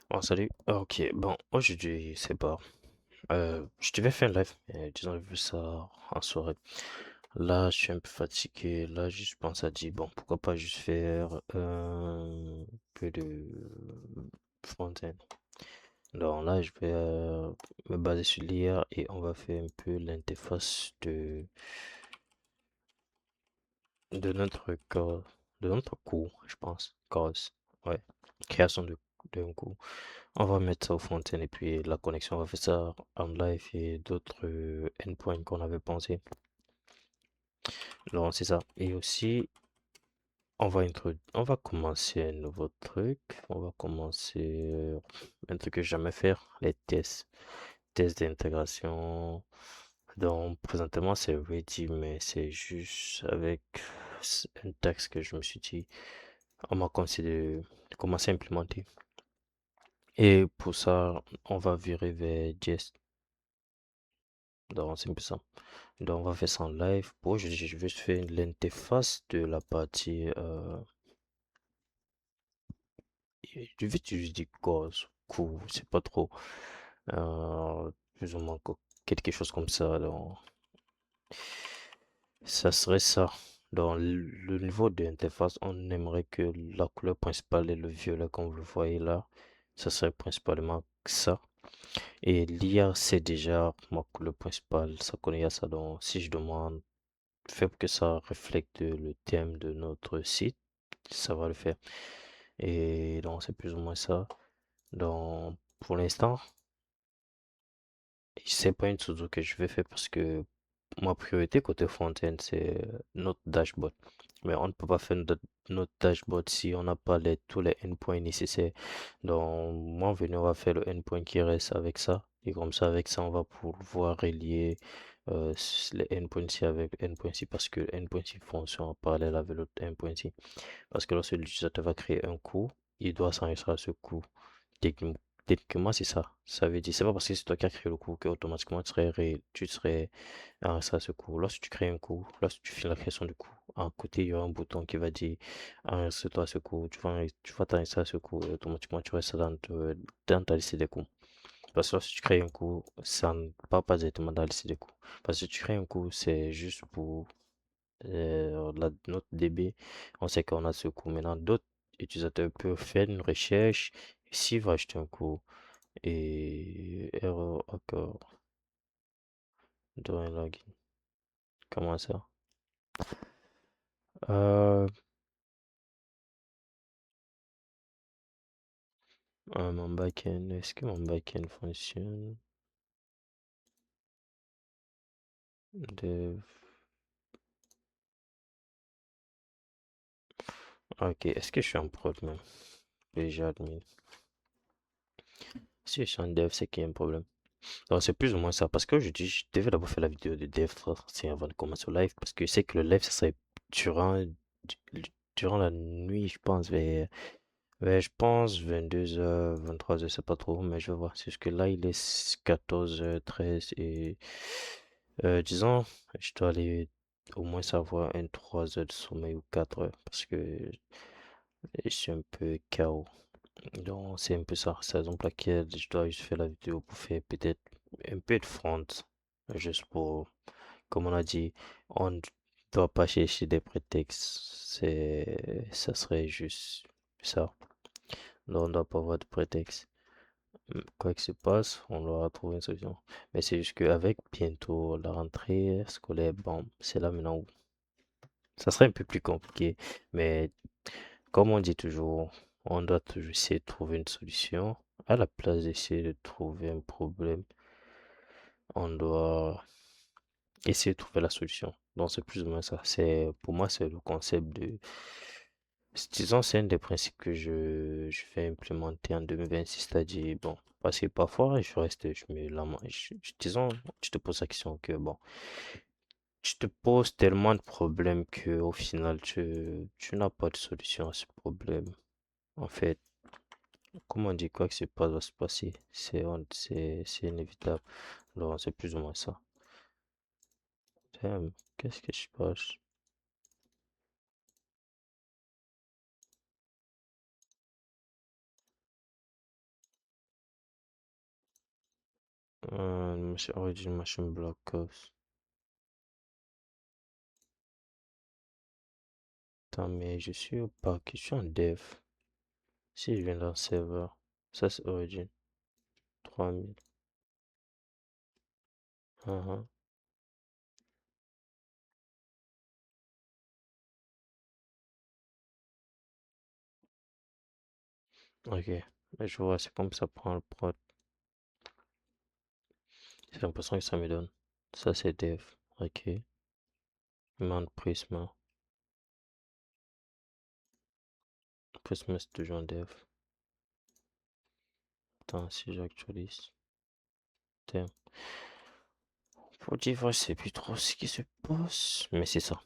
Bon, salut. Ok, bon, aujourd'hui, c'est pas. Je devais faire un live, mais disons, j'ai vu ça en soirée. Là, je suis un peu fatigué. Là, je pense à dire, bon, pourquoi pas juste faire un peu de front-end. Donc là, je vais me baser sur l'IA et on va faire un peu l'interface de notre corps, de notre cours, je pense. Cause, ouais, création d'un cours. On va mettre ça au front-end et puis la connexion, on va faire ça en live et d'autres endpoints qu'on avait pensé. Donc c'est ça. Et aussi, on va commencer un nouveau truc. On va commencer un truc que j'ai jamais fait, les tests. Tests d'intégration. Donc présentement c'est ready, mais c'est juste avec un texte que je me suis dit, on m'a conseillé de commencer à implémenter. Et pour ça, on va virer vers Jest. Donc c'est un peu ça. Donc, on va faire ça en live. Pour je vais faire l'interface de la partie. Je vais utiliser du cause, cool, c'est pas trop. Plus ou moins quelque chose comme ça. Donc, ça serait ça. Dans le niveau de l'interface, on aimerait que la couleur principale est le violet, comme vous le voyez là. Ça serait principalement ça. Et l'IA, c'est déjà ma couleur principale. Ça connaît ça. Donc, si je demande fait pour que ça reflète le thème de notre site, ça va le faire. Et donc, c'est plus ou moins ça. Donc, pour l'instant, c'est pas une sous que je vais faire parce que ma priorité côté front-end, c'est notre dashboard. Mais on ne peut pas faire notre dashboard si on n'a pas tous les endpoints nécessaires. Donc, moi, venu, on va faire le endpoint qui reste avec ça. Et comme ça, avec ça, on va pouvoir relier les endpoints-ci avec endpoint-ci parce que endpoint-ci fonctionne en parallèle avec l'autre endpoint-ci. Parce que lorsque l'utilisateur va créer un cours, il doit s'enregistrer à ce cours. Techni- Techniquement, c'est ça. Ça veut dire, c'est pas parce que c'est toi qui as créé le cours que automatiquement tu serais enregistré à ce cours. Lorsque tu crées un cours, lorsque tu finis la création du cours, à côté, il y aura un bouton qui va dire enregistre-toi à ce cours. Tu vas t'enregistrer à ce cours et automatiquement, tu restes dans ta liste des cours. Parce que lorsque tu crées un cours, ça ne part pas directement dans la liste des cours. Parce que tu crées un cours, c'est juste pour notre DB, on sait qu'on a ce cours. Maintenant, d'autres utilisateurs peuvent faire une recherche, s'ils vont acheter un cours et erreur encore during login. Comment ça? Euh, mon backend, est-ce que mon backend fonctionne? Dev. Ok, est-ce que je suis en prod même? Déjà admis. Si je suis en dev, c'est qu'il y a un problème. Donc c'est plus ou moins ça. Parce que je dis, je devais d'abord faire la vidéo de dev, c'est avant de commencer au live. Parce que c'est que le live, ça serait durant, durant la nuit, je pense, je pense 22h, 23h, c'est pas trop, mais je vais voir. C'est juste que là, il est 14h13 et disons, je dois aller au moins savoir un 3 heures de sommeil ou 4 heures parce que je suis un peu KO. Donc, c'est un peu ça. C'est la raison pour laquelle je dois juste faire la vidéo pour faire peut-être un peu de front. Juste pour, comme on a dit, on ne doit pas chercher des prétextes. Ça serait juste ça. Donc, on ne doit pas avoir de prétexte. Quoi que se passe, on doit trouver une solution. Mais c'est juste qu'avec bientôt la rentrée scolaire, bon, c'est là maintenant où ça serait un peu plus compliqué. Mais comme on dit toujours, on doit toujours essayer de trouver une solution. À la place d'essayer de trouver un problème, on doit essayer de trouver la solution. Donc c'est plus ou moins ça. Pour moi, c'est le concept de, disons, c'est un des principes que je vais implémenter en 2026, c'est-à-dire, bon, parce que parfois, je me lamente, disons, tu te poses la question que, bon, tu te poses tellement de problèmes que au final, tu n'as pas de solution à ce problème. En fait, comme on dit, quoi que se passe va se passer. C'est inévitable. Donc, c'est plus ou moins ça. Qu'est-ce que je passe? Origin Machine Block Ops. Attends, mais je suis au pack, je suis en dev. Si je viens dans le serveur, ça c'est Origin. 3000. Mhm. Ok, mais je vois, c'est comme ça prend le prod. J'ai l'impression que ça me donne. Ça c'est dev. Ok. Commande Prisma. Prisma c'est toujours en dev. Attends, si j'actualise. Tiens. Pour dire vrai, je sais plus trop ce qui se passe. Mais c'est ça.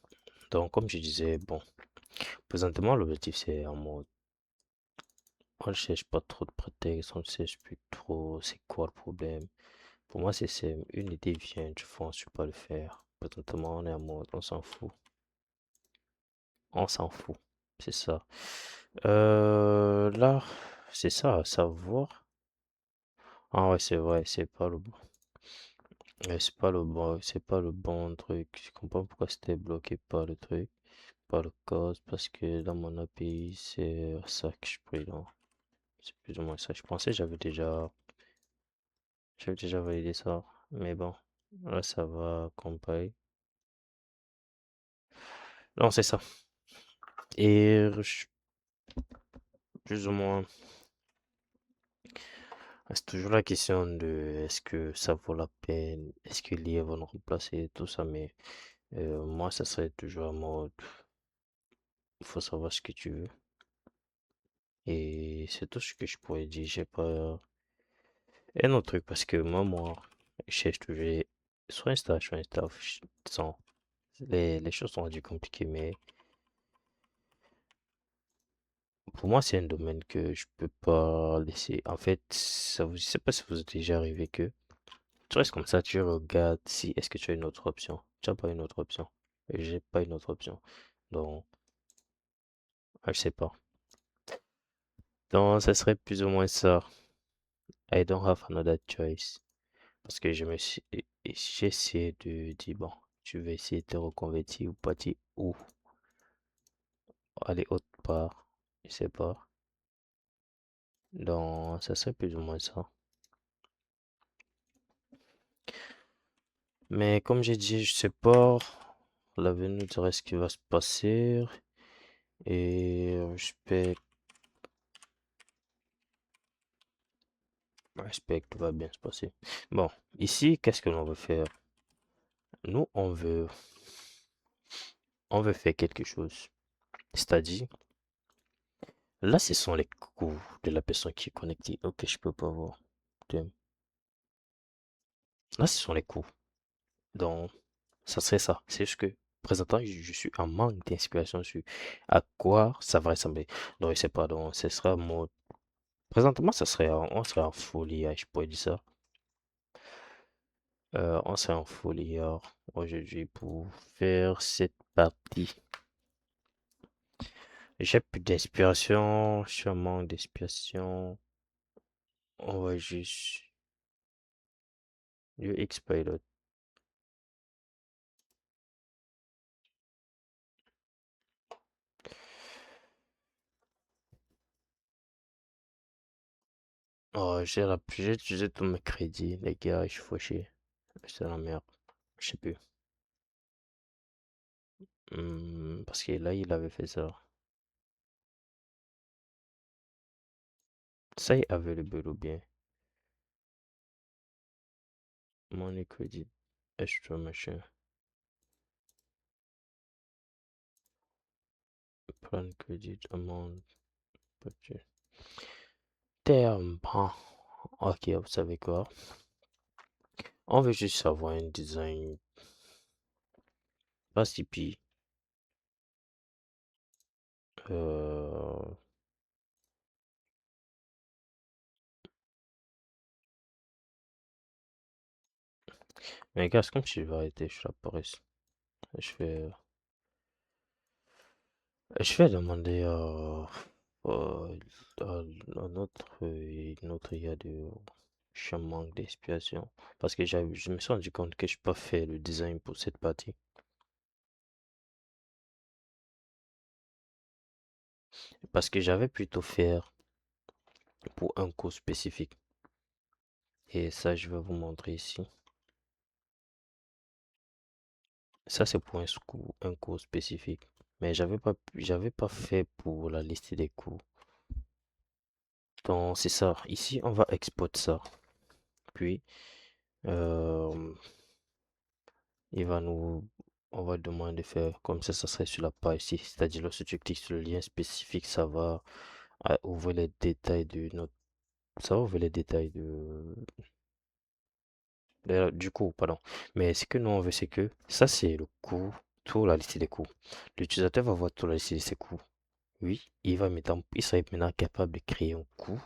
Donc, comme je disais, bon, présentement, l'objectif c'est en mode. On ne cherche pas trop de prétextes, on ne cherche plus trop c'est quoi le problème. Pour moi, c'est une idée vient, je fonce, je peux pas le faire. Présentement, on est en mode, on s'en fout. On s'en fout. C'est ça. Là, c'est ça, à savoir. Ah ouais, c'est vrai, c'est pas le bon. Ouais, c'est pas le bon truc. Je comprends pourquoi c'était bloqué par le truc, par le code, parce que dans mon API, c'est ça que je prie, non. C'est plus ou moins ça. Je pensais que j'avais déjà validé ça. Mais bon, là, ça va compiler. Non, c'est ça. Et plus ou moins, c'est toujours la question de est-ce que ça vaut la peine, est-ce que l'IA va nous remplacer, tout ça. Mais moi, ça serait toujours en mode, il faut savoir ce que tu veux. Et c'est tout ce que je pourrais dire. J'ai pas un autre truc parce que moi, je cherche toujours sur Insta, sans, les choses sont rendues compliquées, mais pour moi, c'est un domaine que je peux pas laisser. En fait, je sais pas si vous êtes déjà arrivé que tu restes comme ça, tu regardes si est-ce que tu as une autre option. Tu n'as pas une autre option. Et j'ai pas une autre option. Donc, je sais pas. Donc, ça serait plus ou moins ça. I don't have another choice. Parce que j'ai essayé de dire, bon, tu veux essayer de te reconvertir ou partir où? Aller autre part. Je sais pas. Donc, ça serait plus ou moins ça. Mais comme j'ai dit, je sais pas. L'avenir nous dirait ce qui va se passer. Et j'espère que tout va bien se passer. Bon, ici, qu'est-ce que l'on veut faire? Nous, on veut faire quelque chose. C'est-à-dire, là, ce sont les coûts de la personne qui est connectée. Ok, je peux pas voir. Tiens. Là, ce sont les coûts. Donc, ça serait ça. C'est juste que, présentement, je suis en manque d'inspiration sur à quoi ça va ressembler. Donc, je sais pas. Donc, ce sera mon. Présentement, on serait en folie, je pourrais dire ça. On serait en folie aujourd'hui pour faire cette partie. J'ai plus d'inspiration, je suis en manque d'inspiration. On va juste UX Pilot. Oh, j'ai utilisé tous mes crédits, les gars, je suis fauché. C'est la merde. Je sais plus. Parce que là, il avait fait ça. Ça, il avait le ou bien. Money credit, extra machin. Plan credit, amount, budget. Terme, bon. Ok, vous savez quoi? On veut juste avoir un design pas si pire. Euh... Mais gars, c'est comme si je vais arrêter, je suis là pour ici. Je vais, je vais demander à, à notre IA de Je manque d'inspiration. Parce que je me suis rendu compte que je peux pas faire le design pour cette partie. Parce que j'avais plutôt faire pour un cours spécifique. Et ça, je vais vous montrer ici. Ça, c'est pour un cours spécifique. Mais j'avais pas fait pour la liste des cours. Donc, c'est ça. Ici, on va exporter ça. Puis, euh, il va nous, on va demander de faire comme ça serait sur la page ici. C'est-à-dire, lorsque tu cliques sur le lien spécifique, ça va ouvrir les détails de notre, ça va ouvrir les détails du cours, pardon. Mais ce que nous on veut, c'est que ça, c'est le cours, toute la liste des cours. L'utilisateur va voir toute la liste de ses cours. Oui, il serait maintenant capable de créer un cours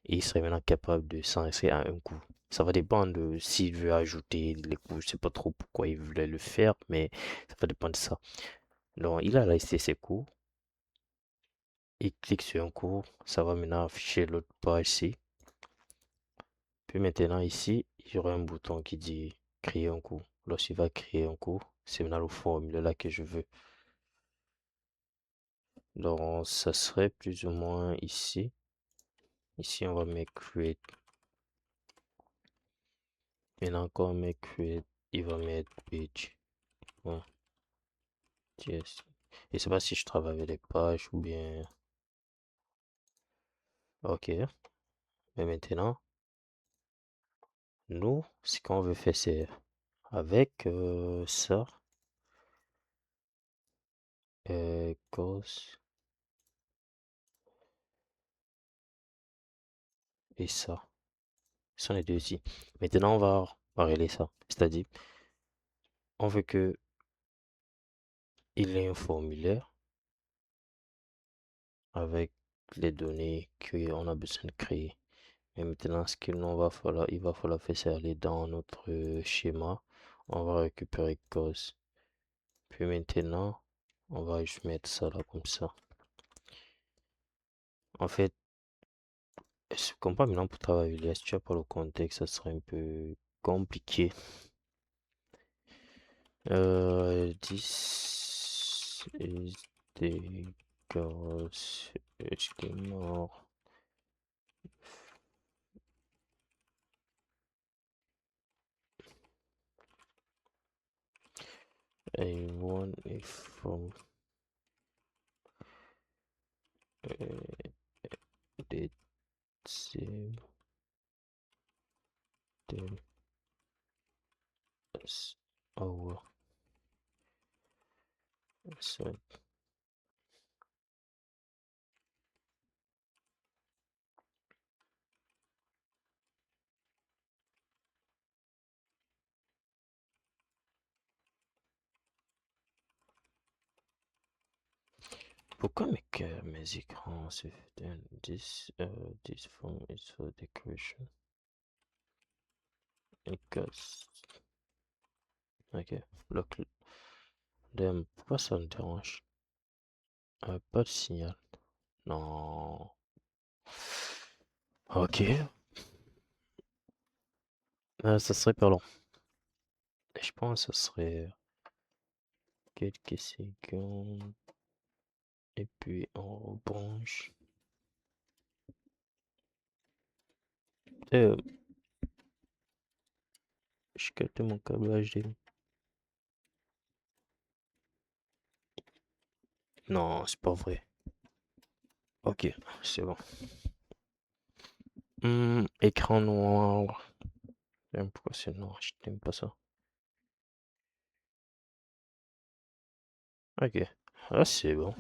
et il serait maintenant capable de s'enregistrer à un cours. Ça va dépendre de s'il veut ajouter les cours. Je sais pas trop pourquoi il voulait le faire, mais ça va dépendre de ça. Donc, il a la liste de ses cours. Il clique sur un cours. Ça va maintenant afficher l'autre page ici. Puis maintenant ici, il y aura un bouton qui dit créer un cours. Lorsqu'il va créer un cours, c'est maintenant le formulaire là que je veux. Donc, ça serait plus ou moins ici. Ici, on va mettre create. Maintenant, quand on met create, il va mettre page. Ouais, yes. Je sais pas si je travaille avec les pages ou bien. Ok. Mais maintenant, nous, ce qu'on veut faire, c'est avec ça, cause et ça. Ce sont les deux ici. Maintenant, on va régler ça. C'est-à-dire, on veut que il ait un formulaire avec les données qu'on a besoin de créer. Mais maintenant, ce qu'il nous va falloir, il va falloir faire, c'est aller dans notre schéma. On va récupérer cause. Puis maintenant, on va juste mettre ça là comme ça. En fait, comme pas maintenant pour travailler, si tu as pas le contexte, ça serait un peu compliqué. 10 is the cause HTML. I want it from the same as our site. Pourquoi mes écrans se font this phone is for decoration? Because, ok, look, pourquoi ça me dérange? Pas de signal. Non. Ok. Ça serait pas long. Je pense que ça serait quelques secondes. Et puis on rebranche. Euh, je capte mon câble HDMI. Non, c'est pas vrai. Ok, c'est bon. Écran noir. Pourquoi c'est noir? Je n'aime pas ça. Ok, là c'est bon.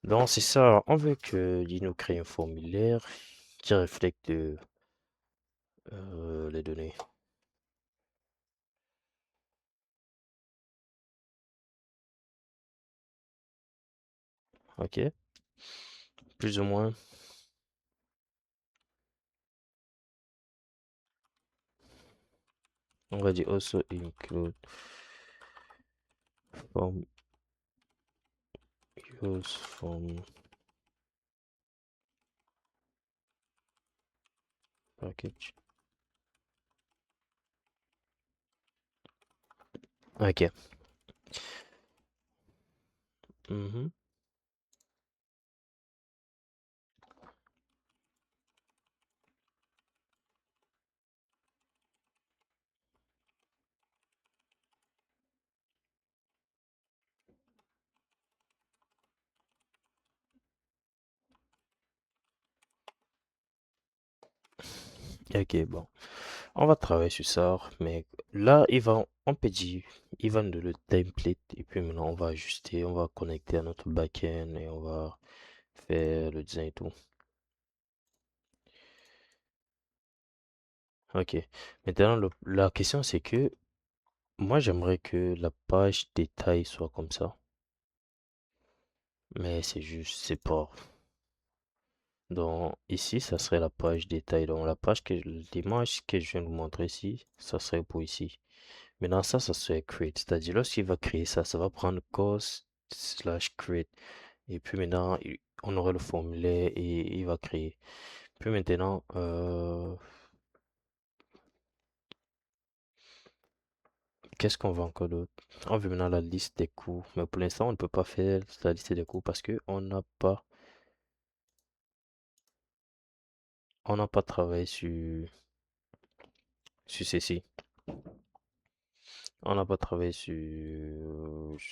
Donc c'est ça, on veut qu'il nous crée un formulaire qui reflète les données. Ok, plus ou moins. On va dire also include form use from Package. Ok. Mhm. Ok, bon. On va travailler sur ça, mais là, on peut dire, il va nous donner le template, et puis maintenant, on va ajuster, on va connecter à notre backend, et on va faire le design et tout. Ok. Maintenant, la question, c'est que moi, j'aimerais que la page détail soit comme ça, mais c'est juste, c'est pas. Donc, ici, ça serait la page détail. Donc, l'image que je viens de vous montrer ici, ça serait pour ici. Maintenant, ça serait create. C'est-à-dire, lorsqu'il va créer ça, ça va prendre cause slash create. Et puis maintenant, on aurait le formulaire et il va créer. Puis maintenant, qu'est-ce qu'on va encore d'autre? On veut maintenant la liste des coûts. Mais pour l'instant, on ne peut pas faire la liste des coûts parce que on n'a pas travaillé sur ceci. On n'a pas travaillé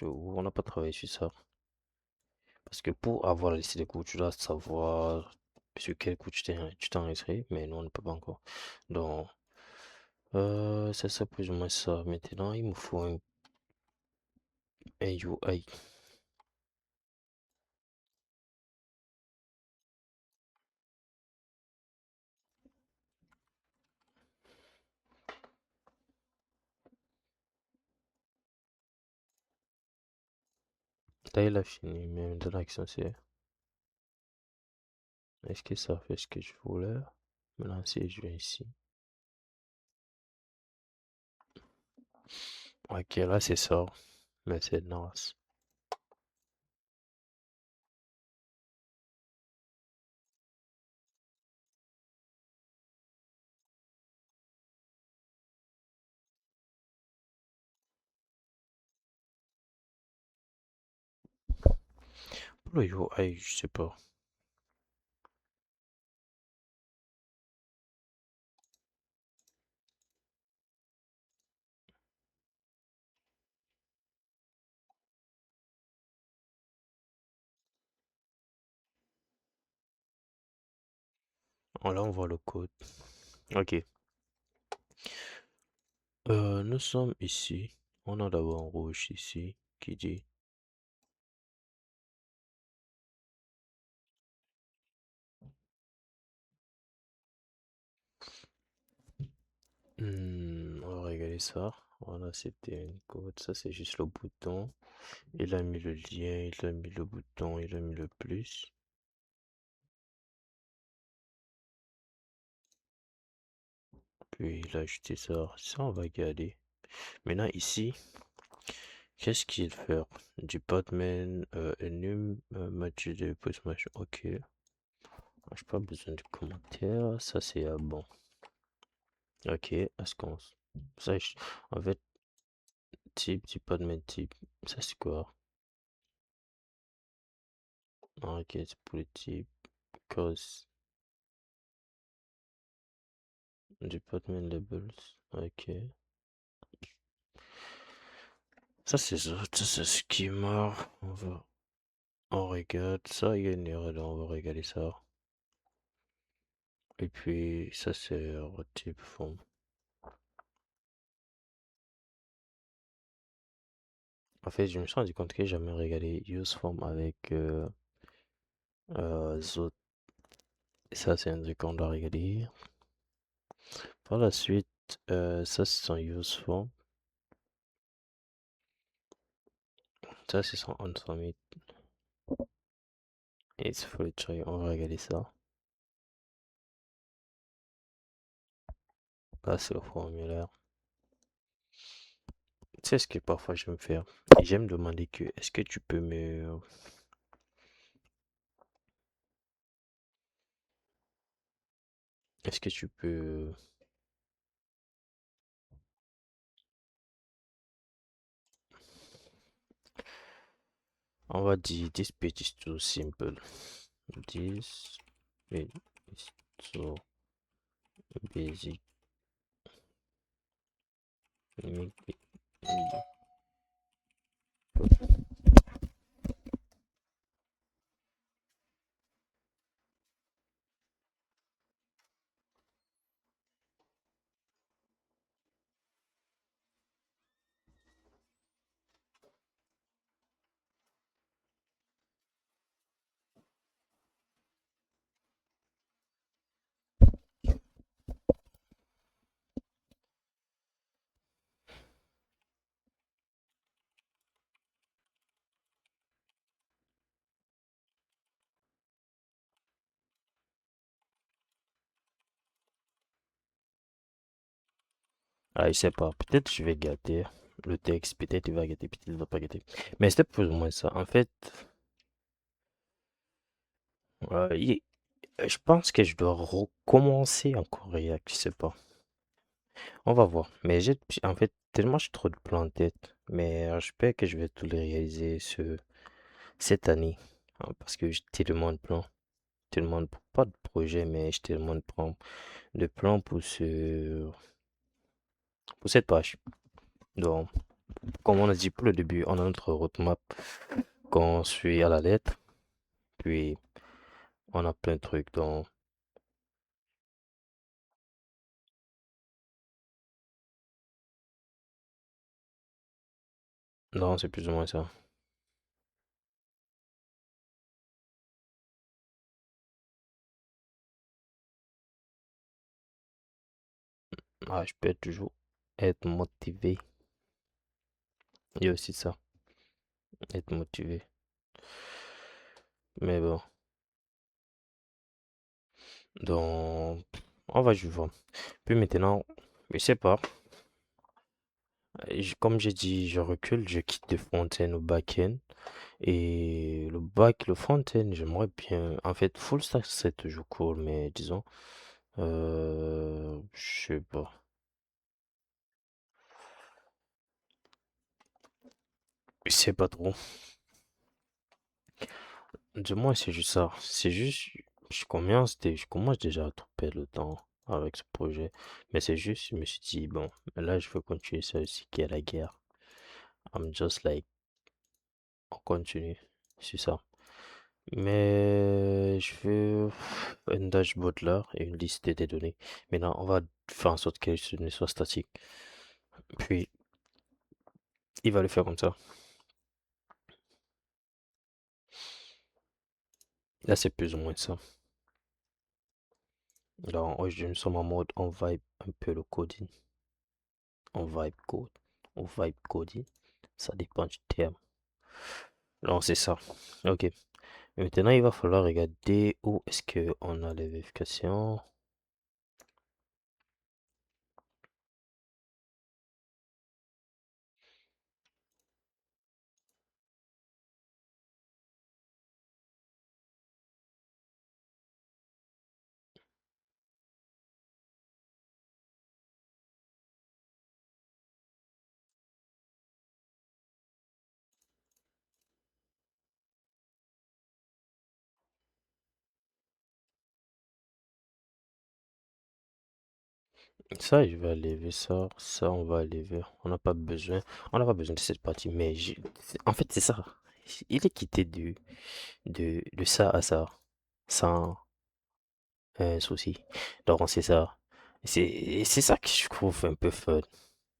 on n'a pas travaillé sur ça. Parce que pour avoir la liste des coûts, tu dois savoir sur quel coût tu t'es enregistré, mais nous, on ne peut pas encore. Donc, c'est ça plus ou moins ça. Maintenant, il me faut un UI. Là, il a fini, mais maintenant, l'action, c'est est-ce que ça fait ce que je voulais? Maintenant, si je vais ici. Ok, là, c'est ça. Mais c'est nice. Pour le UI, je sais pas. Oh, là, on voit le code. Ok. Nous sommes ici. On a d'abord un rouge ici qui dit on va regarder ça. Voilà, c'était une code. Ça, c'est juste le bouton. Il a mis le lien, il a mis le bouton, il a mis le plus. Puis il a ajouté ça. Ça, on va regarder. Maintenant, ici, qu'est-ce qu'il fait? Department, enum, match de post match. Ok. J'ai pas besoin de commentaires. Ça, c'est bon. Ok. Est-ce qu'on. Ça, en fait, type, department type. Ça, c'est quoi? Ah, ok, c'est pour le type. Cause. Department labels. Ok. Ça, c'est ce qui est mort. On regarde ça, il y a une erreur, là, on va regarder ça. Et puis, ça, c'est type form. En fait, je me suis rendu compte que j'ai jamais regardé use form avec Zot. Ça, c'est un truc qu'on doit regarder. Par la suite, ça, c'est son use form. Ça, c'est son on submit. It's fully try. On va regarder ça. Là, c'est le formulaire. Tu sais ce que parfois j'aime faire? J'aime demander que, est-ce que tu peux me. Est-ce que tu peux... On va dire this page is too simple. This page is too basic. Make it easy. Ah, je sais pas. Peut-être je vais gâter le texte. Peut-être il va gâter. Peut-être il va pas gâter. Mais c'était plus ou moins ça. En fait, euh, il- je pense que je dois recommencer encore React. Je sais pas. On va voir. Mais j'ai, en fait, tellement j'ai trop de plans en tête. Mais j'espère que je vais tous les réaliser cette année. Hein, parce que j'ai tellement de plans. Tellement de, pas de projet, mais j'ai tellement de plans pour cette page. Donc, comme on a dit pour le début, on a notre roadmap qu'on suit à la lettre. Puis, on a plein de trucs. Donc, non, c'est plus ou moins ça. Ah, je peux toujours être motivé. Il y a aussi ça, être motivé. Mais bon, donc, on va juste voir. Puis maintenant, je sais pas. Comme j'ai dit, je recule, je quitte de front-end au back-end. Et le front-end, j'aimerais bien. En fait, full stack, c'est toujours cool, mais disons, je sais pas. Je sais pas trop. Du moins, c'est juste ça. C'est juste, je commence déjà à trop perdre le temps avec ce projet. Mais c'est juste, je me suis dit, bon, là, je veux continuer ça aussi, qui est la guerre. I'm just like, on continue. C'est ça. Mais je veux un dashboard là et une liste des données. Maintenant, on va faire en sorte qu'elle ne soit statique. Puis, il va le faire comme ça. Là, c'est plus ou moins ça. Là, nous sommes en mode, on vibe un peu le coding. On vibe code. On vibe coding. Ça dépend du terme. Non, c'est ça. Ok. Maintenant, il va falloir regarder où est-ce que on a les vérifications. Ça, je vais enlever ça. Ça, on va enlever. On n'a pas besoin de cette partie. Mais en fait, c'est ça. Il est quitté de ça à ça. Sans souci. Donc, c'est ça. C'est ça que je trouve un peu fun.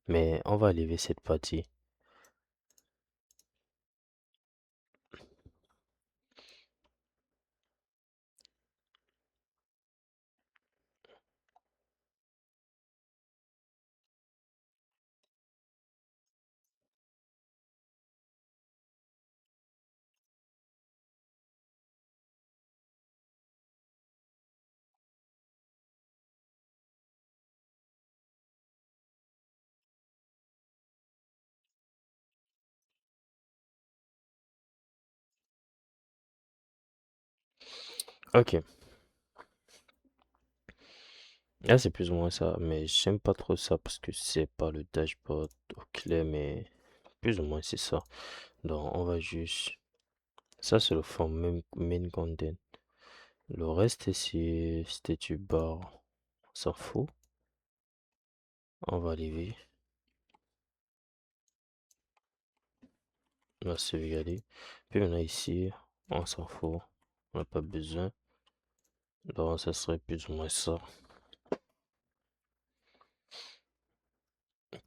Mais on va enlever cette partie. Ok. Là, c'est plus ou moins ça, mais j'aime pas trop ça parce que c'est pas le dashboard au clair, mais plus ou moins c'est ça. Donc, on va juste. Ça, c'est le form main content. Le reste, c'est statut bar. On s'en fout. On va lever. On va sauvegarder. Puis maintenant, ici, on s'en fout. On n'a pas besoin. Donc, ça serait plus ou moins ça.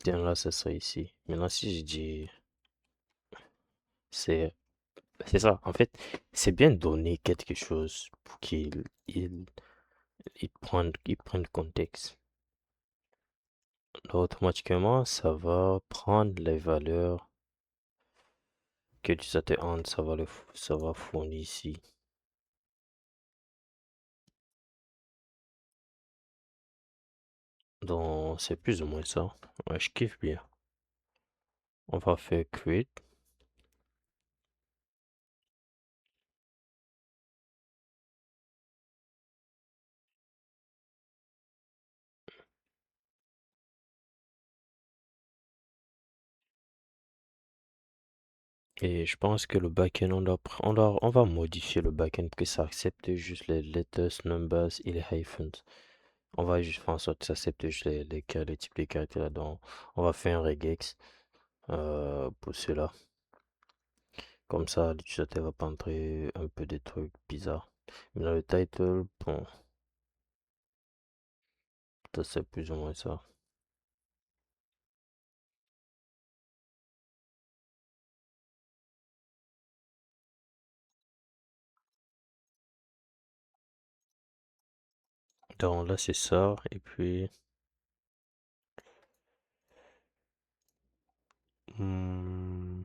Tiens, là, ça serait ici. Maintenant, si je dis. C'est c'est ça. En fait, c'est bien de donner quelque chose pour il prenne contexte. Donc, automatiquement, ça va prendre les valeurs que l'utilisateur entre, ça va fournir ici. Donc, c'est plus ou moins ça. Ouais, je kiffe bien. On va faire create. Et je pense que le backend, on va modifier le backend pour que ça accepte juste les letters, numbers et les hyphens. On va juste faire en sorte que ça accepte juste les types de caractères là-dedans. On va faire un regex pour cela. Comme ça, l'utilisateur va pas entrer un peu des trucs bizarres. Mais dans le title, bon, ça c'est plus ou moins ça. Donc là, c'est ça. Et puis, hmm,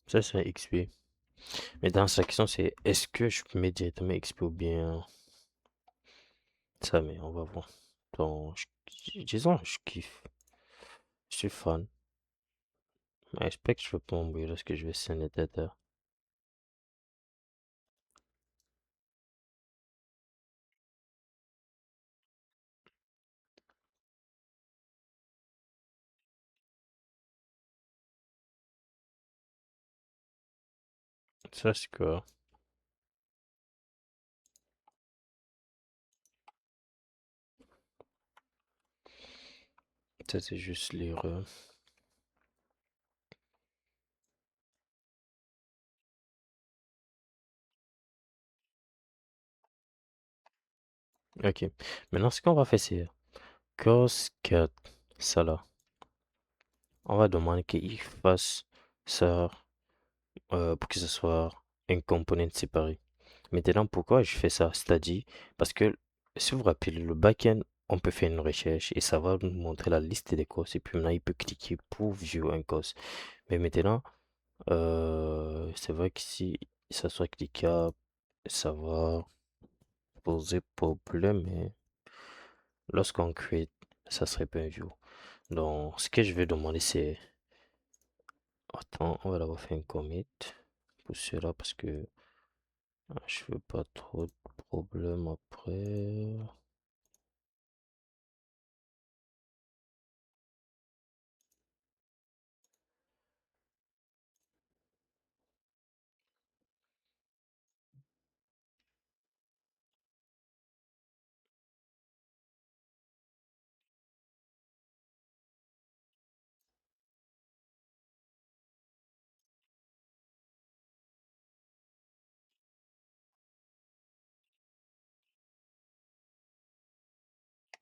ça c'est XP. Mais dans sa question, c'est est-ce que je mets directement XP ou bien ça, mais on va voir. Donc, disons, je kiffe. Je suis fan. Mais j'espère que je vais pas m'embrouiller lorsque je vais signer Data. Ça, c'est quoi? Ça, c'est juste l'erreur. Ok. Maintenant, ce qu'on va faire, c'est cause 4, ça là. On va demander qu'il fasse ça pour que ce soit un component séparé. Maintenant, pourquoi je fais ça? C'est-à-dire, parce que si vous vous rappelez, le backend, on peut faire une recherche et ça va nous montrer la liste des causes. Et puis maintenant, il peut cliquer pour view un cause. Mais maintenant, c'est vrai que si ça soit cliquable, ça va poser problème. Mais lorsqu'on create, ça serait pas un view. Donc, ce que je vais demander, c'est. Attends, on va d'abord faire un commit pour cela parce que je veux pas trop de problèmes après.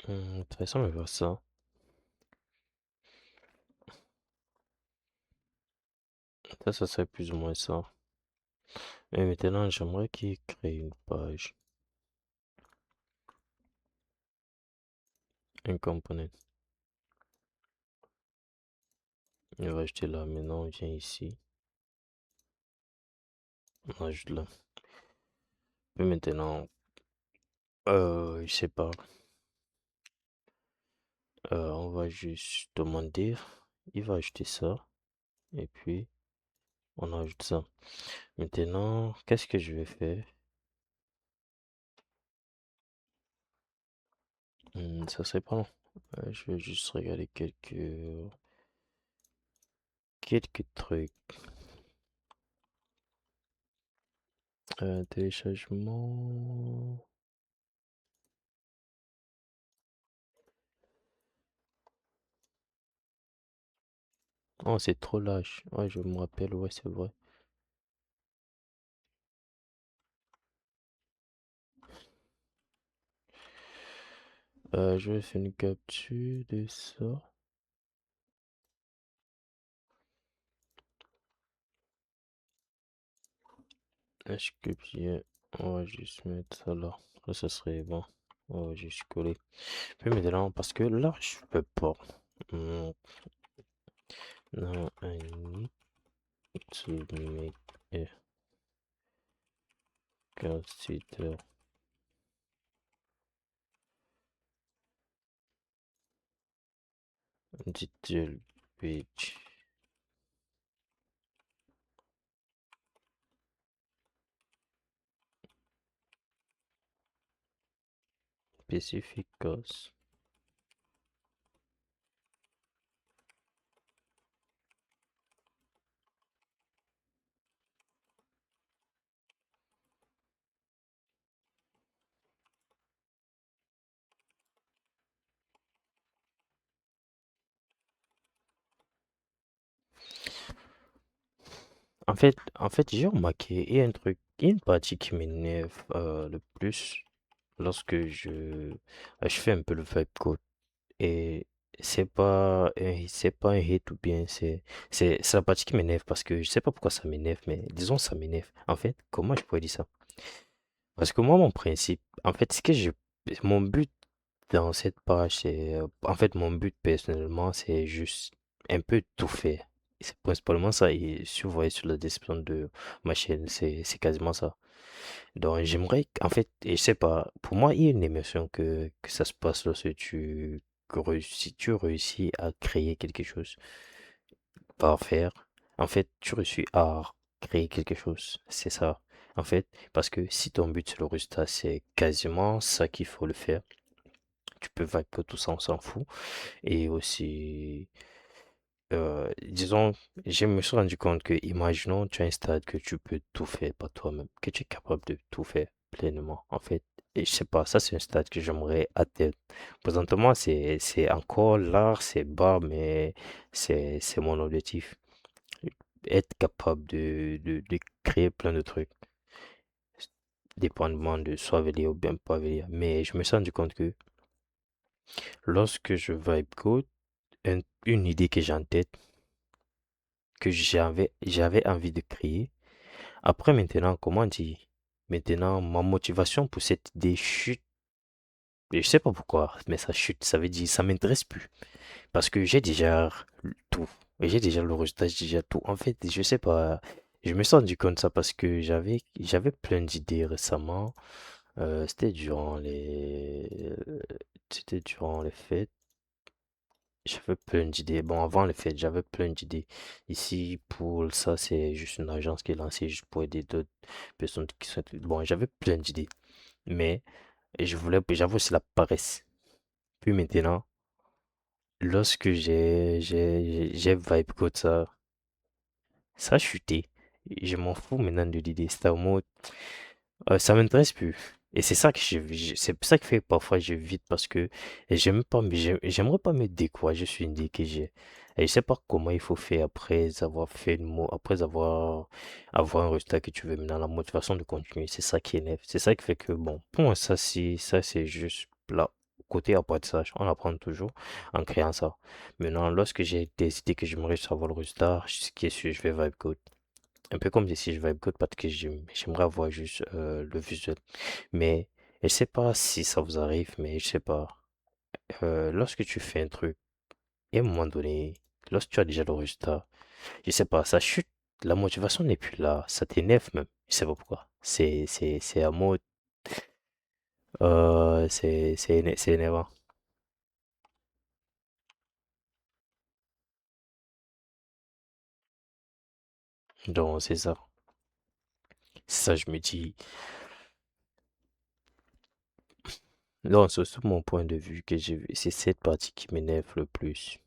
Intéressant de voir ça. Ça serait plus ou moins ça. Et maintenant, j'aimerais qu'il crée une page, un component. Il va ajouter là. Maintenant, on vient ici. On ajoute là. Et maintenant, je sais pas. On va juste demander. Il va ajouter ça. Et puis, on ajoute ça. Maintenant, qu'est-ce que je vais faire? Ça serait pas long. Je vais juste regarder quelques trucs. Téléchargement. Oh, c'est trop lâche. Ouais, je me rappelle, ouais, c'est vrai. Je vais faire une capture de ça. Est-ce que bien. On va juste mettre ça là. Ça serait bon. On va juste coller. Puis maintenant, parce que là, je peux pas. Hmm, Non, I need to make a consider detail page specific cause. En fait, j'ai remarqué, il y a un truc, il y a une partie qui m'énerve le plus lorsque je fais un peu le vibe code. Et c'est pas un hate ou bien c'est la partie qui m'énerve parce que je sais pas pourquoi ça m'énerve, mais disons ça m'énerve. En fait, comment je pourrais dire ça? Parce que moi, mon principe, en fait, mon but dans cette page, en fait, mon but personnellement, c'est juste un peu tout faire. Et c'est principalement ça. Et si vous voyez sur la description de ma chaîne, c'est quasiment ça. Donc, j'aimerais, en fait, et je sais pas, pour moi, il y a une émotion que ça se passe lorsque tu réussis à créer quelque chose, pas à faire. En fait, tu réussis à créer quelque chose. C'est ça. En fait, parce que si ton but c'est le résultat, c'est quasiment ça qu'il faut le faire. Tu peux vague que tout ça, on s'en fout. Et aussi, disons, je me suis rendu compte que, imaginons, tu as un stade que tu peux tout faire par toi-même, que tu es capable de tout faire pleinement, en fait. Et je sais pas, ça c'est un stade que j'aimerais atteindre. Présentement, c'est encore l'art, c'est bas, mais c'est mon objectif. Être capable de créer plein de trucs, dépendamment de soit venir ou bien pas venir. Mais je me suis rendu compte que lorsque je vibe code, une idée que j'ai en tête, que j'avais envie de créer. Après, maintenant, comment dire? Maintenant, ma motivation pour cette idée chute. Et je sais pas pourquoi, mais ça chute. Ça veut dire, ça m'intéresse plus. Parce que j'ai déjà tout. Et j'ai déjà le résultat, j'ai déjà tout. En fait, je sais pas. Je me suis rendu compte de ça parce que j'avais plein d'idées récemment. C'était c'était durant les fêtes. J'avais plein d'idées. Bon, avant les fêtes, j'avais plein d'idées. Ici, pour ça, c'est juste une agence qui est lancée juste pour aider d'autres personnes qui sont. Bon, j'avais plein d'idées. Mais j'avoue, c'est la paresse. Puis maintenant, lorsque j'ai Vibe Code, ça a chuté. Je m'en fous maintenant de l'idée. C'est en mode. Ça m'intéresse plus. Et c'est ça que c'est ça qui fait que parfois j'évite parce que j'aime pas, j'aimerais pas me décourager sur une idée que j'ai. Et je sais pas comment il faut faire après avoir fait le mot, après avoir un résultat que tu veux, maintenant la motivation de continuer. C'est ça qui énerve. C'est ça qui fait que, bon, pour moi, ça, c'est juste là. Côté apprentissage, on apprend toujours en créant ça. Maintenant, lorsque j'ai décidé que j'aimerais savoir le résultat, ce qui est sûr, je vais vibe code. Un peu comme si je vibe code parce que j'aimerais avoir juste le visuel. Mais je sais pas si ça vous arrive, mais je sais pas. Lorsque tu fais un truc, et à un moment donné, lorsque tu as déjà le résultat, je sais pas, ça chute, la motivation n'est plus là, ça t'énerve même. Je sais pas pourquoi. C'est un mot, c'est énervant. Donc c'est ça. C'est ça, je me dis, Non, c'est surtout mon point de vue que j'ai vu. C'est cette partie qui m'énerve le plus.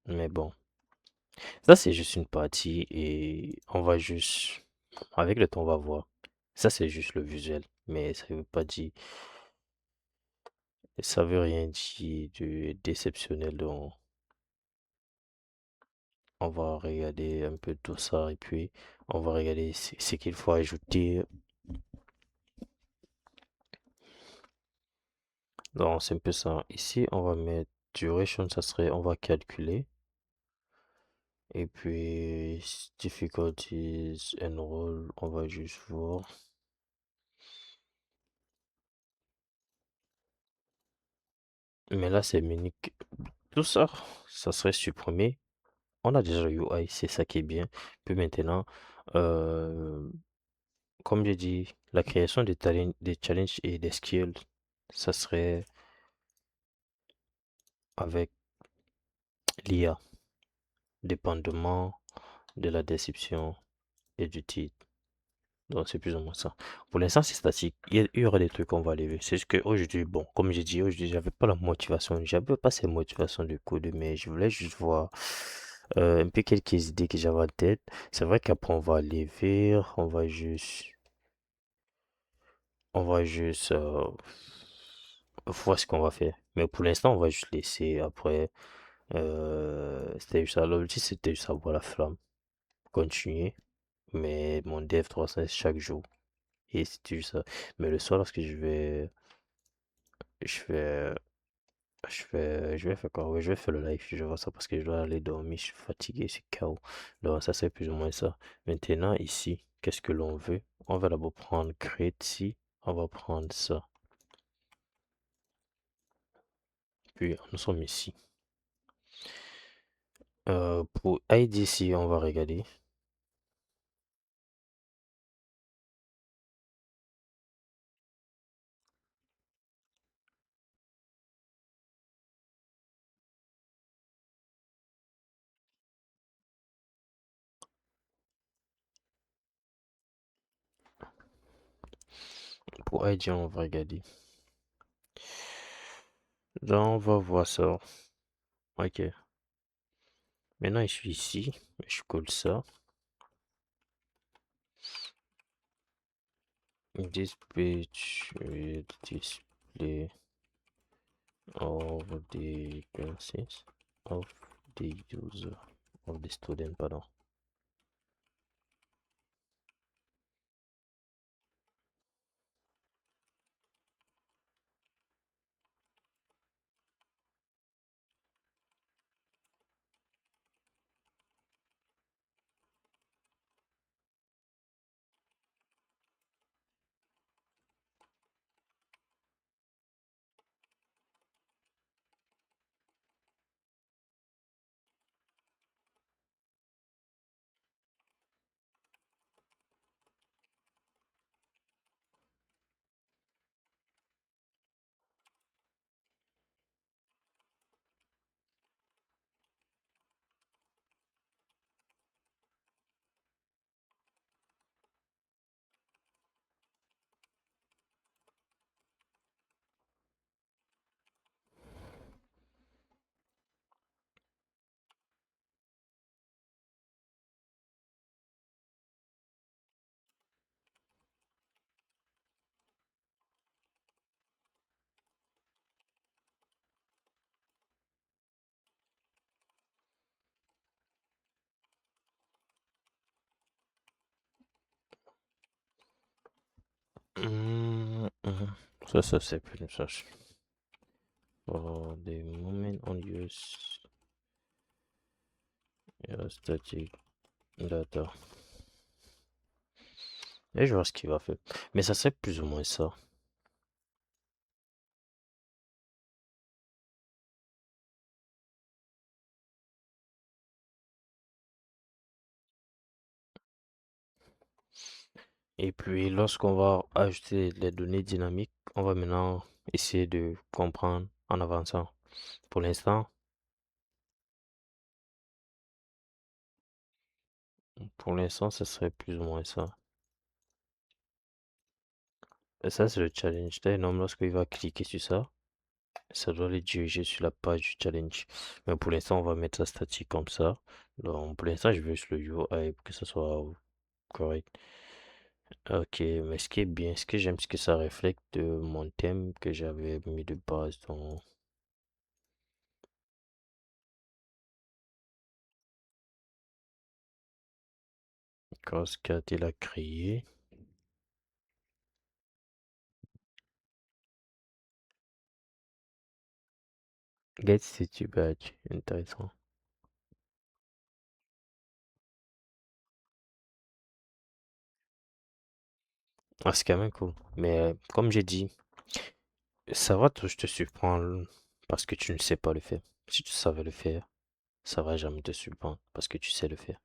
Mais bon, ça c'est juste une partie et on va juste, avec le temps, on va voir. Ça c'est juste le visuel, mais ça veut pas dire, ça veut rien dire de déceptionnel. Donc, on va regarder un peu tout ça et puis on va regarder ce qu'il faut ajouter. Donc, c'est un peu ça. Ici, on va mettre duration, ça serait, on va calculer. Et puis, difficulties, enroll, on va juste voir. Mais là, c'est minique. Tout ça, ça serait supprimé. On a déjà UI, c'est ça qui est bien. Puis maintenant, euh, comme j'ai dit, la création des challenges et des skills, ça serait avec l'IA, dépendamment de la description et du titre. Donc, c'est plus ou moins ça. Pour l'instant, c'est statique. Il y aura des trucs qu'on va lever. C'est juste qu'aujourd'hui, bon, comme j'ai dit, aujourd'hui, j'avais pas la motivation. J'avais pas cette motivation de coder, mais je voulais juste voir un peu quelques idées que j'avais en tête. C'est vrai qu'après, on va aller vers, on va juste voir ce qu'on va faire. Mais pour l'instant, on va juste laisser. Après, c'était juste ça. L'objectif, c'était juste avoir la flamme. Continuer. Mais mon dev 300 chaque jour. Et c'est juste ça. Mais le soir, lorsque je vais, je vais faire quoi? Ouais, je vais faire le live. Je vais voir ça parce que je dois aller dormir. Je suis fatigué, je suis KO. Donc, ça, c'est plus ou moins ça. Maintenant, ici, qu'est-ce que l'on veut? On va d'abord prendre create ici. On va prendre ça. Puis, nous sommes ici. Pour ID ici, on va regarder. Pour ID, on va regarder. Donc, on va voir ça. Ok. Maintenant, je suis ici. Je colle ça. This page will display of the classes of the user of the student, pardon. Mhm. Ça c'est plus ça. For the moment on use static data. Et je vois ce qu'il va faire. Mais ça serait plus ou moins ça. Et puis lorsqu'on va ajouter les données dynamiques, on va maintenant essayer de comprendre en avançant. Pour l'instant, pour l'instant, ce serait plus ou moins ça. Ça, c'est le challenge. T'as un homme, lorsqu'il va cliquer sur ça, ça doit les diriger sur la page du challenge. Mais pour l'instant, on va mettre ça statique comme ça. Donc, pour l'instant, je veux juste le UI pour que ça soit correct. Ok, mais ce qui est bien, ce que j'aime, c'est que ça reflète mon thème que j'avais mis de base dans Cascade, il a créé. Get City Badge, intéressant. Ah, c'est quand même cool. Mais comme j'ai dit, ça va toujours te surprendre parce que tu ne sais pas le faire. Si tu savais le faire, ça va jamais te surprendre parce que tu sais le faire.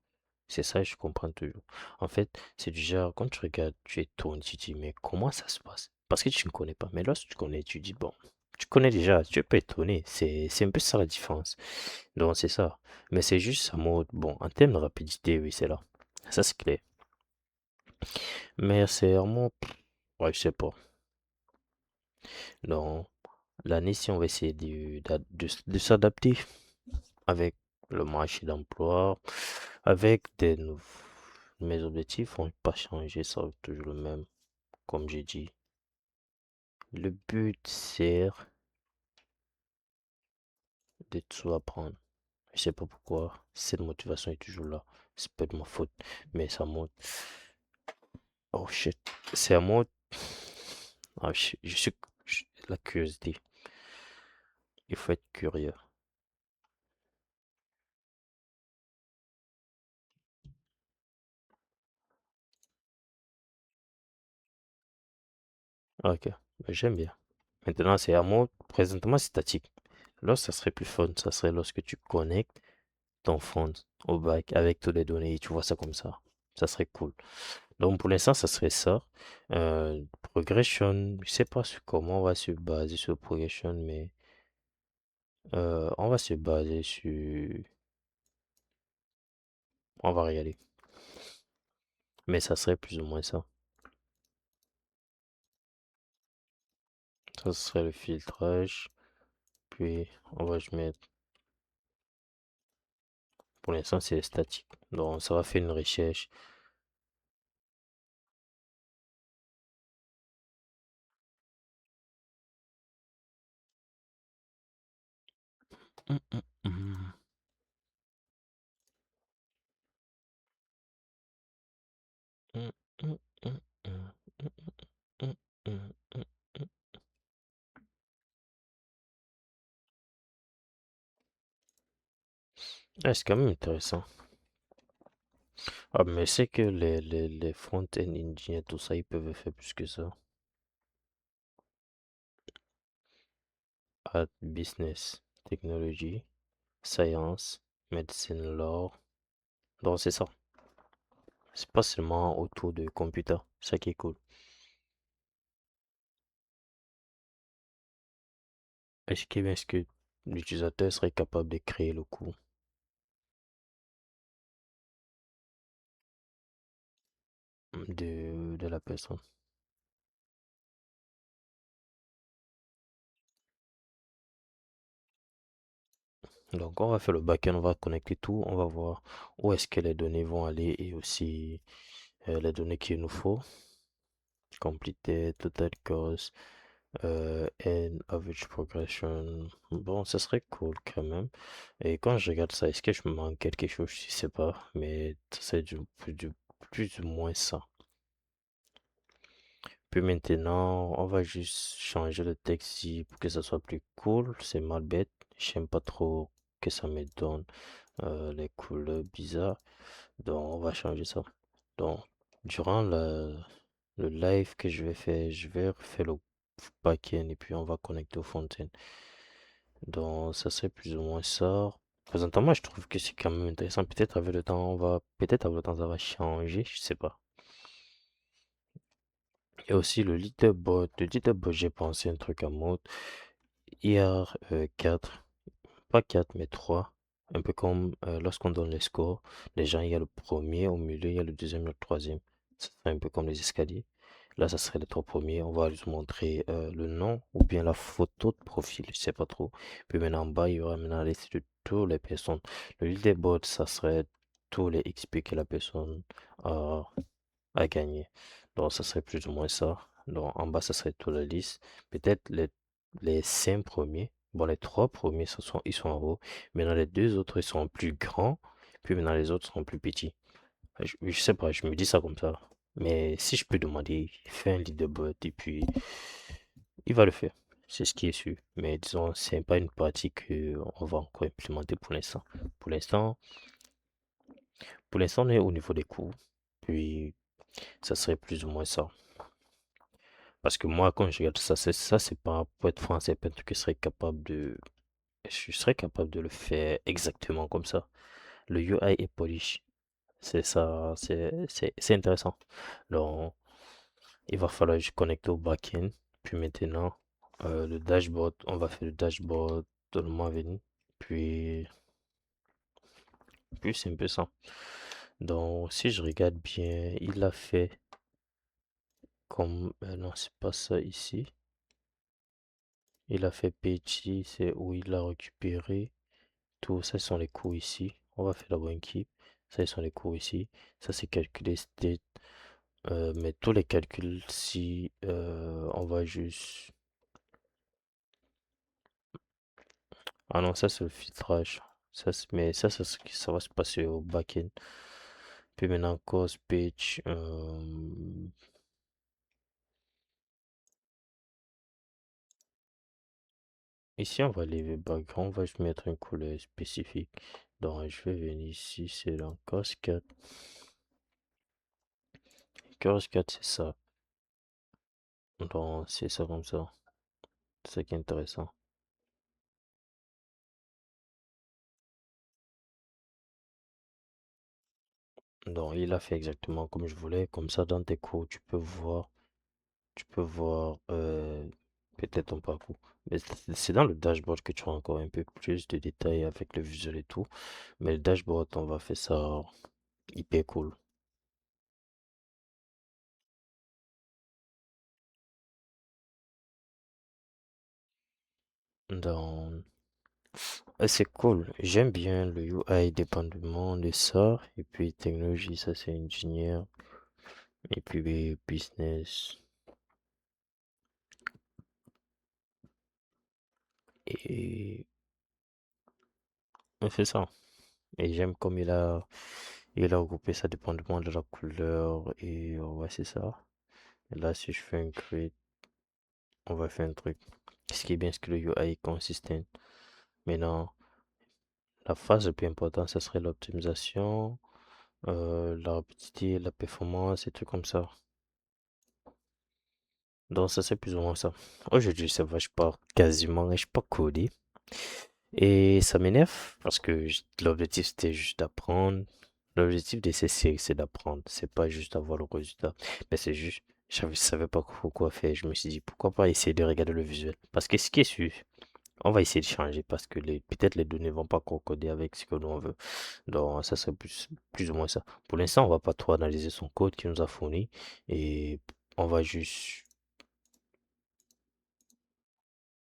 C'est ça, je comprends toujours. En fait, c'est du genre, quand tu regardes, tu étonnes, tu te dis, mais comment ça se passe? Parce que tu ne connais pas. Mais lorsque tu connais, tu dis, bon, tu connais déjà, tu peux étonner. C'est un peu ça la différence. Donc, c'est ça. Mais c'est juste en mode, bon, en termes de rapidité, oui, c'est là. Ça, c'est clair. Mais c'est vraiment, ouais, je sais pas. Donc, l'année, si on va essayer de s'adapter avec le marché d'emploi, avec mes objectifs vont pas changer, ça va être toujours le même. Comme j'ai dit, le but, c'est de tout apprendre. Je sais pas pourquoi, cette motivation est toujours là. C'est pas de ma faute, mais ça monte. Oh shit, c'est à moi. Ah, la curiosité. Il faut être curieux. Ok, ben, j'aime bien. Maintenant, c'est à moi. Présentement, c'est statique. Là, ça serait plus fun. Ça serait lorsque tu connectes ton front au back avec toutes les données et tu vois ça comme ça. Ça serait cool. Donc, pour l'instant, ça serait ça. Progression, je sais pas sur comment on va se baser sur progression, mais on va se baser sur. On va regarder. Mais ça serait plus ou moins ça. Ça serait le filtrage. Puis, on va je mettre. Pour l'instant, c'est statique. Donc, ça va faire une recherche. Hum, hum, hum, hum, hum, hum, hum, hum, hum, hum, hum. Ah, c'est quand même intéressant. Ah, mais c'est que les front-end engineers, tout ça, ils peuvent faire plus que ça. Art, business, technologie, science, médecine, law. Donc, c'est ça. C'est pas seulement autour de computer. C'est ça qui est cool. Est-ce que l'utilisateur serait capable de créer le coût de la personne? Donc, on va faire le backend, on va connecter tout, on va voir où est-ce que les données vont aller et aussi les données qu'il nous faut. Completed, total cost, and average progression. Bon, ça serait cool quand même. Et quand je regarde ça, est-ce que je me manque quelque chose? Je sais pas, mais c'est plus ou moins ça. Puis maintenant, on va juste changer le texte ici pour que ça soit plus cool. C'est mal bête. J'aime pas trop que ça me donne les couleurs bizarres. Donc, on va changer ça. Donc, durant le live que je vais faire, je vais refaire le back-end et puis on va connecter au front-end. Donc, ça serait plus ou moins ça. Présentement, je trouve que c'est quand même intéressant. Peut-être avec le temps, ça va changer, je sais pas. Et aussi le leaderboard, j'ai pensé un truc à mode IR 4, pas 4 mais 3. Un peu comme lorsqu'on donne les scores, les gens, il y a le premier, au milieu, il y a le deuxième, il y a le troisième. Ça serait un peu comme les escaliers. Là, ça serait les trois premiers. On va juste montrer le nom ou bien la photo de profil, je sais pas trop. Puis maintenant en bas, il y aura maintenant la liste de toutes les personnes. Le leaderboard, ça serait tous les XP que la personne a, a gagné. Donc, ça serait plus ou moins ça. Donc, en bas, ça serait toute la liste. Peut-être les cinq premiers. Bon, les trois premiers, ils sont en haut. Maintenant, les deux autres, ils sont plus grands. Puis maintenant, les autres sont plus petits. Je sais pas, je me dis ça comme ça. Mais si je peux demander, fais un leaderboard et puis il va le faire. C'est ce qui est sûr. Mais disons, c'est pas une partie que on va encore implémenter pour l'instant. Pour l'instant, pour l'instant, on est au niveau des coûts. Puis ça serait plus ou moins ça. Parce que moi, quand je regarde ça, c'est pas, pour être franc, c'est pas un truc que je serais capable de le faire exactement comme ça. Le UI est polish. C'est ça, c'est intéressant. Donc, il va falloir que je connecte au backend. Puis maintenant, le dashboard, on va faire le dashboard dans le mois à venir. Puis, puis c'est un peu ça. Donc, si je regarde bien, il a fait comme, non, c'est pas ça ici. Il a fait Pechi, c'est où il a récupéré tout. Ça, ce sont les coûts ici. On va faire d'abord une keep. Ça, ce sont les coûts ici. Ça, c'est calculé state. Mais tous les calculs, si on va juste. Ah non, ça c'est le filtrage. Mais ça va se passer au back-end. Puis maintenant, cause page. Ici, on va lever background. On va juste mettre une couleur spécifique. Donc, je vais venir ici. C'est dans cause 4. Cause 4, c'est ça. Donc, c'est ça comme ça. C'est ça qui est intéressant. Donc, il a fait exactement comme je voulais. Comme ça, dans tes cours, tu peux voir peut-être ton parcours. Mais c'est dans le dashboard que tu as encore un peu plus de détails avec le visuel et tout. Mais le dashboard, on va faire ça hyper cool. Donc, c'est cool. J'aime bien le UI dépendamment de ça. Et puis technologie, ça c'est ingénieur. Et puis business. Et on fait ça. Et j'aime comme il a regroupé ça dépendamment de la couleur. Et ouais, c'est ça. Et là, si je fais un create, on va faire un truc. Ce qui est bien, c'est que le UI est consistant. Maintenant, la phase la plus importante, ce serait l'optimisation, la rapidité, la performance et trucs comme ça. Donc, ça, c'est plus ou moins ça. Aujourd'hui, ça va, je pas codé. Et ça m'énerve parce que l'objectif, c'était juste d'apprendre. L'objectif de ces séries, c'est d'apprendre. C'est pas juste d'avoir le résultat. Mais c'est juste, je savais pas quoi faire. Je me suis dit, pourquoi pas essayer de regarder le visuel. Parce que ce qui est sûr, on va essayer de changer parce que peut-être les données vont pas concorder avec ce que nous on veut. Donc, ça serait plus ou moins ça. Pour l'instant, on va pas trop analyser son code qu'il nous a fourni et on va juste,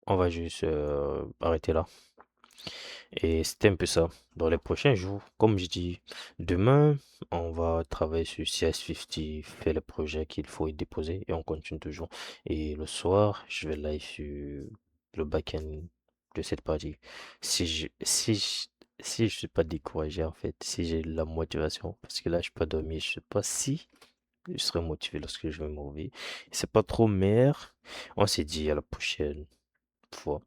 on va juste arrêter là. Et c'était un peu ça. Dans les prochains jours, comme je dis, demain, on va travailler sur CS50, faire le projet qu'il faut y déposer et on continue toujours. Et le soir, je vais live sur le back-end de cette partie. Si je suis pas découragé, en fait, si j'ai la motivation, parce que là, je peux pas dormir, je sais pas si je serai motivé lorsque je vais me réveiller. C'est pas trop mer. On s'est dit à la prochaine fois.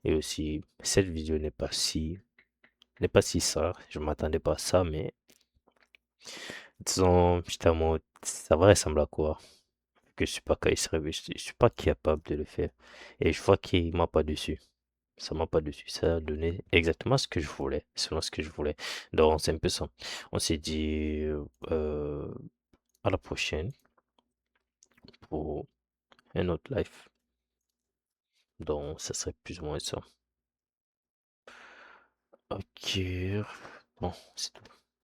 Et aussi, cette vidéo n'est pas si ça. Je m'attendais pas à ça, mais disons, j'étais en mode, ça va ressembler à quoi? Que je suis pas, je suis pas capable de le faire. Et je vois qu'il m'a pas dessus. Ça m'a pas dessus. Ça a donné exactement ce que je voulais, selon ce que je voulais. Donc, c'est un peu ça. On s'est dit, à la prochaine pour un autre live. Donc, ça serait plus ou moins ça. Ok. Bon, c'est tout.